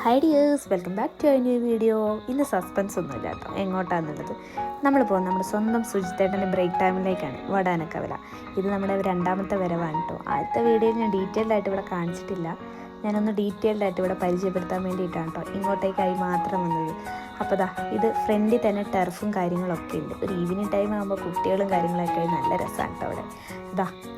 Hi dears, welcome back to new video. ഇന്ന് suspense ഒന്നുമില്ല കേട്ടോ, എങ്ങോട്ടാണെന്നുള്ളത്. നമ്മൾ പോകുന്നത് നമ്മുടെ സ്വന്തം സുജിത്തേട്ടൻ്റെ ബ്രേക്ക് ടൈമിലേക്കാണ്, വടാനക്കവല. ഇത് നമ്മുടെ രണ്ടാമത്തെ വരവാണ് കേട്ടോ. ആദ്യത്തെ വീഡിയോയിൽ ഞാൻ ഡീറ്റെയിൽഡായിട്ട് ഇവിടെ കാണിച്ചിട്ടില്ല. ഞാനൊന്ന് ഡീറ്റെയിൽഡായിട്ട് ഇവിടെ പരിചയപ്പെടുത്താൻ വേണ്ടിയിട്ടാണ് കേട്ടോ ഇങ്ങോട്ടേക്കായി മാത്രം വന്നത്. അപ്പോൾ ഇത് ഫ്രണ്ടിൽ തന്നെ ടെർഫും കാര്യങ്ങളൊക്കെ ഉണ്ട്. ഒരു ഈവനിങ് ടൈം ആകുമ്പോൾ കുട്ടികളും കാര്യങ്ങളൊക്കെ നല്ല രസമാണ് കേട്ടോ അവിടെ.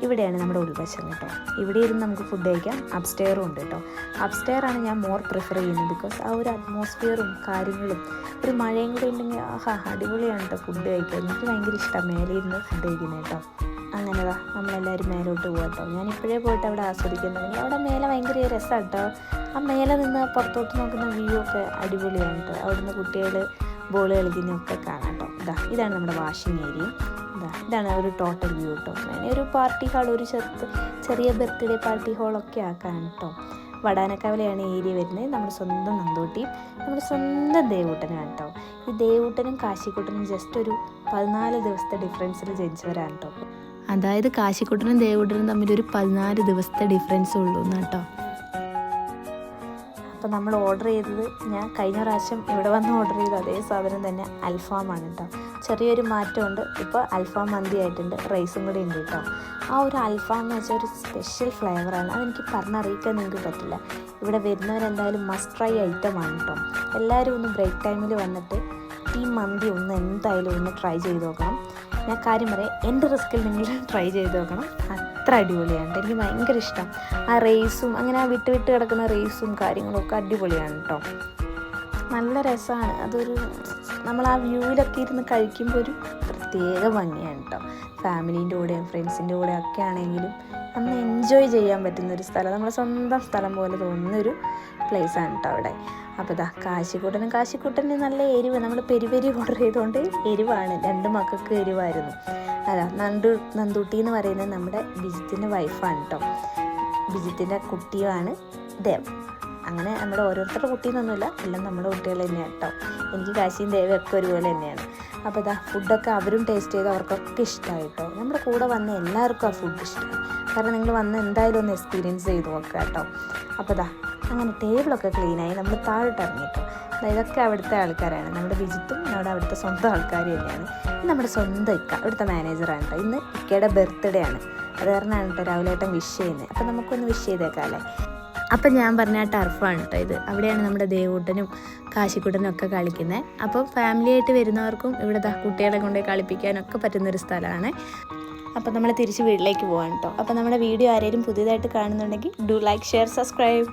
ഇവിടെയാണ് നമ്മുടെ ഉൾവശം കേട്ടോ. ഇവിടെ ഇരുന്ന് നമുക്ക് ഫുഡ് കഴിക്കാം. അപ്സ്റ്റെയറും ഉണ്ട് കേട്ടോ. അപ്സ്റ്റെയറാണ് ഞാൻ മോർ പ്രിഫർ ചെയ്യുന്നത്, ബിക്കോസ് ആ ഒരു അറ്റ്മോസ്ഫിയറും കാര്യങ്ങളും ഒരു മഴയും കൂടെ ഉണ്ടെങ്കിൽ അടിപൊളിയാണ് കേട്ടോ ഫുഡ് കഴിക്കാൻ. എനിക്ക് ഭയങ്കര ഇഷ്ടമാണ് മേലെ ഇരുന്ന് ഫുഡ് കഴിക്കുന്നത് കേട്ടോ. അങ്ങനെ നമ്മളെല്ലാവരും മേലോട്ട് പോകാം കേട്ടോ. ഞാനിപ്പോഴേ പോയിട്ട് അവിടെ ആസ്വദിക്കുന്നുണ്ടെങ്കിൽ അവിടെ മേലെ ഭയങ്കര രസമാണ് കേട്ടോ. ആ മേലെ നിന്ന് പുറത്തോട്ട് നോക്കുന്ന വ്യൂ ഒക്കെ അടിപൊളിയാണ് കേട്ടോ. അവിടുന്ന് കുട്ടികൾ ബോൾ കളിക്കുന്നതൊക്കെ കാണാം കേട്ടോ. ഇതാണ് നമ്മുടെ വാഷിംഗ് ഏരിയ. ഇതാണ് ഒരു ടോട്ടൽ വ്യൂ കേട്ടോ. അങ്ങനെ ഒരു പാർട്ടി ഹാൾ, ഒരു ചെറിയ ബർത്ത്ഡേ പാർട്ടി ഹാളൊക്കെ ആക്കാനാണ് കേട്ടോ. വടാനക്കവലയാണ് ഏരിയ വരുന്നത്. നമ്മുടെ സ്വന്തം നന്തൂട്ടിയും നമ്മുടെ സ്വന്തം ദേവൂട്ടനാണ് കേട്ടോ. ഈ ദേവൂട്ടനും കാശിക്കുട്ടനും ജസ്റ്റ് ഒരു 14 ദിവസത്തെ ഡിഫറൻസിൽ ജനിച്ചവരാണ് കേട്ടോ. അതായത് കാശിക്കുട്ടനും ദേവൂട്ടനും തമ്മിൽ ഒരു 14 ദിവസത്തെ ഡിഫറൻസ് ഉള്ളൂ എന്നാണ് കേട്ടോ. അപ്പോൾ നമ്മൾ ഓർഡർ ചെയ്തത്, ഞാൻ കഴിഞ്ഞ പ്രാവശ്യം ഇവിടെ വന്ന് ഓർഡർ ചെയ്ത അതേ സാധനം തന്നെ, അൽഫാമാണ് കേട്ടോ. ചെറിയൊരു മാറ്റമുണ്ട്. ഇപ്പോൾ അൽഫാം മന്തി ആയിട്ടുണ്ട്, റൈസും കൂടി ഉണ്ട് കേട്ടോ. ആ ഒരു അൽഫാം എന്ന് വെച്ചാൽ ഒരു സ്പെഷ്യൽ ഫ്ലേവറാണ്. അതെനിക്ക് പറഞ്ഞറിയിക്കാൻ നിങ്ങൾക്ക് പറ്റില്ല. ഇവിടെ വരുന്നവരെന്തായാലും മസ്റ്റ് ട്രൈ ഐറ്റമാണ് കേട്ടോ. എല്ലാവരും ഒന്ന് ബ്രേക്ക് ടൈമിൽ വന്നിട്ട് ഈ മന്തി ഒന്ന് എന്തായാലും ഒന്ന് ട്രൈ ചെയ്ത് നോക്കണം. ഞാൻ കാര്യം പറയാം, എൻ്റെ റിസ്കിൽ നിങ്ങൾ ട്രൈ ചെയ്ത് നോക്കണം. അത്ര അടിപൊളിയാണ്. എനിക്ക് ഭയങ്കര ഇഷ്ടം. ആ റൈസും അങ്ങനെ ആ വിട്ട് കിടക്കുന്ന റൈസും കാര്യങ്ങളൊക്കെ അടിപൊളിയാണ് കേട്ടോ. നല്ല രസമാണ്. അതൊരു നമ്മൾ ആ വ്യൂവിലൊക്കെ ഇരുന്ന് കഴിക്കുമ്പോൾ ഒരു പ്രത്യേക ഭംഗിയാണ് കേട്ടോ. ഫാമിലീൻ്റെ കൂടെയും ഫ്രണ്ട്സിൻ്റെ കൂടെ ഒക്കെ ആണെങ്കിലും നമ്മൾ എൻജോയ് ചെയ്യാൻ പറ്റുന്നൊരു സ്ഥലം, നമ്മുടെ സ്വന്തം സ്ഥലം പോലെ തോന്നുന്നൊരു പ്ലേസാണ് കേട്ടോ അവിടെ. അപ്പോൾ കാശിക്കുട്ടന് നല്ല എരിവ്. നമ്മൾ പെരി ഓർഡർ ചെയ്തുകൊണ്ട് എരിവാണ്. 2 മക്കൾക്ക് എരിവായിരുന്നു. നന്തൂട്ടി എന്ന് പറയുന്നത് നമ്മുടെ ബിജിത്തിൻ്റെ വൈഫാണ് കേട്ടോ. ബിജിത്തിൻ്റെ കുട്ടിയുമാണ് ദേവ്. അങ്ങനെ നമ്മുടെ ഓരോരുത്തരുടെ കുട്ടിയെന്നൊന്നുമില്ല, എല്ലാം നമ്മുടെ കുട്ടികൾ തന്നെയാണ് കേട്ടോ. എനിക്ക് കാശിയും ദേവയും ഒക്കെ ഒരുപോലെ തന്നെയാണ്. അപ്പോൾ ഫുഡൊക്കെ അവരും ടേസ്റ്റ് ചെയ്ത് അവർക്കൊക്കെ ഇഷ്ടമായി കേട്ടോ. നമ്മുടെ കൂടെ വന്ന എല്ലാവർക്കും ആ ഫുഡ് ഇഷ്ടമായി. കാരണം നിങ്ങൾ വന്ന് എന്തായാലും ഒന്ന് എക്സ്പീരിയൻസ് ചെയ്ത് നോക്കുക കേട്ടോ. അപ്പോൾ അങ്ങനെ ടേബിളൊക്കെ ക്ലീനായി നമ്മൾ താഴോട്ട് ഇറങ്ങി കേട്ടോ. ഇതൊക്കെ അവിടുത്തെ ആൾക്കാരാണ്. നമ്മുടെ വിജിത്തും അവിടുത്തെ സ്വന്തം ആൾക്കാർ തന്നെയാണ്. നമ്മുടെ സ്വന്തം ഇക്ക ഇവിടുത്തെ മാനേജറാണ് കേട്ടോ. ഇന്ന് ഇക്കയുടെ ബർത്ത്ഡേ ആണ്. അത് കാരണമാണ് കേട്ടോ രാവിലെ വിഷ് ചെയ്യുന്നത്. അപ്പോൾ നമുക്കൊന്ന് വിഷ് ചെയ്തേക്കാം അല്ലേ. അപ്പം ഞാൻ പറഞ്ഞ ടർഫാണ് കേട്ടോ ഇത്. അവിടെയാണ് നമ്മുടെ ദേവൂട്ടനും കാശിക്കുട്ടനും ഒക്കെ കളിക്കുന്നത്. അപ്പം ഫാമിലിയായിട്ട് വരുന്നവർക്കും ഇവിടെ കുട്ടികളെ കൊണ്ട് കളിപ്പിക്കാനൊക്കെ പറ്റുന്നൊരു സ്ഥലമാണ്. അപ്പം നമ്മൾ തിരിച്ച് വീട്ടിലേക്ക് പോകാൻ കേട്ടോ. അപ്പം നമ്മുടെ വീഡിയോ ആരെങ്കിലും പുതിയതായിട്ട് കാണുന്നുണ്ടെങ്കിൽ ഡു ലൈക്ക്, ഷെയർ, സബ്സ്ക്രൈബ്.